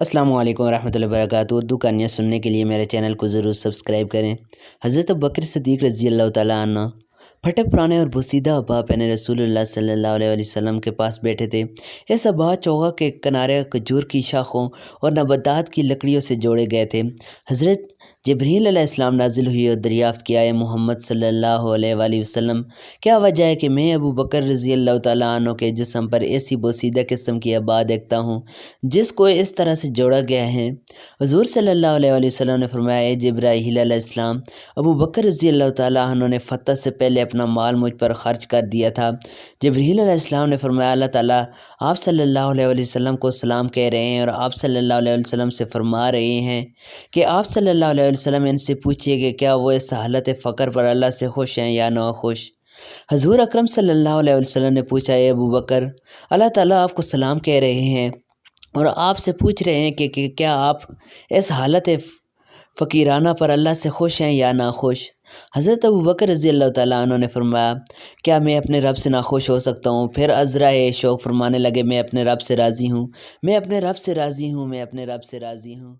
السلام علیکم ورحمۃ اللہ وبرکاتہ۔ اردو کہانیاں سننے کے لیے میرے چینل کو ضرور سبسکرائب کریں۔ حضرت ابوبکر صدیق رضی اللہ تعالیٰ عنہ پھٹے پرانے اور بوسیدہ ابا پہنے رسول اللہ صلی اللہ علیہ وسلم کے پاس بیٹھے تھے۔ اس ابا چوغا کے کنارے کھجور کی شاخوں اور نباتات کی لکڑیوں سے جوڑے گئے تھے۔ حضرت جبریل علیہ السلام نازل ہوئی اور دریافت کیا، اے محمد صلی اللہ علیہ وآلہ وسلم، کیا وجہ ہے کہ میں ابوبکر رضی اللہ تعالیٰ عنہ کے جسم پر ایسی بوسیدہ قسم کی ابا دیکھتا ہوں جس کو اس طرح سے جوڑا گیا ہے؟ حضور صلی اللہ علیہ وآلہ وسلم نے فرمایا، اے جبرائیل علیہ السلام، ابوبکر رضی اللہ تعالیٰ عنہ نے فتح سے پہلے اپنا مال مجھ پر خرچ کر دیا تھا۔ جبریل علیہ السلام نے فرمایا، اللہ تعالیٰ آپ صلی اللہ علیہ وآلہ وسلم کو سلام کہہ رہے ہیں اور آپ صلی اللہ علیہ وسلم سے فرما رہے ہیں کہ آپ صلی اللہ علیہ وسلم ان سے پوچھئے کہ کیا وہ اس حالت فقر پر اللہ سے خوش ہیں یا ناخوش۔ حضور اکرم صلی اللہ علیہ وسلم نے پوچھا، اے ابوبکر، اللہ تعالیٰ آپ کو سلام کہہ رہے ہیں اور آپ سے پوچھ رہے ہیں کہ کیا آپ اس حالت فقیرانہ پر اللہ سے خوش ہیں یا ناخوش۔ حضرت ابوبکر رضی اللہ تعالیٰ عنہ نے فرمایا، کیا میں اپنے رب سے ناخوش ہو سکتا ہوں؟ پھر عذرائے شوق فرمانے لگے، میں اپنے رب سے راضی ہوں، میں اپنے رب سے راضی ہوں، میں اپنے رب سے راضی ہوں۔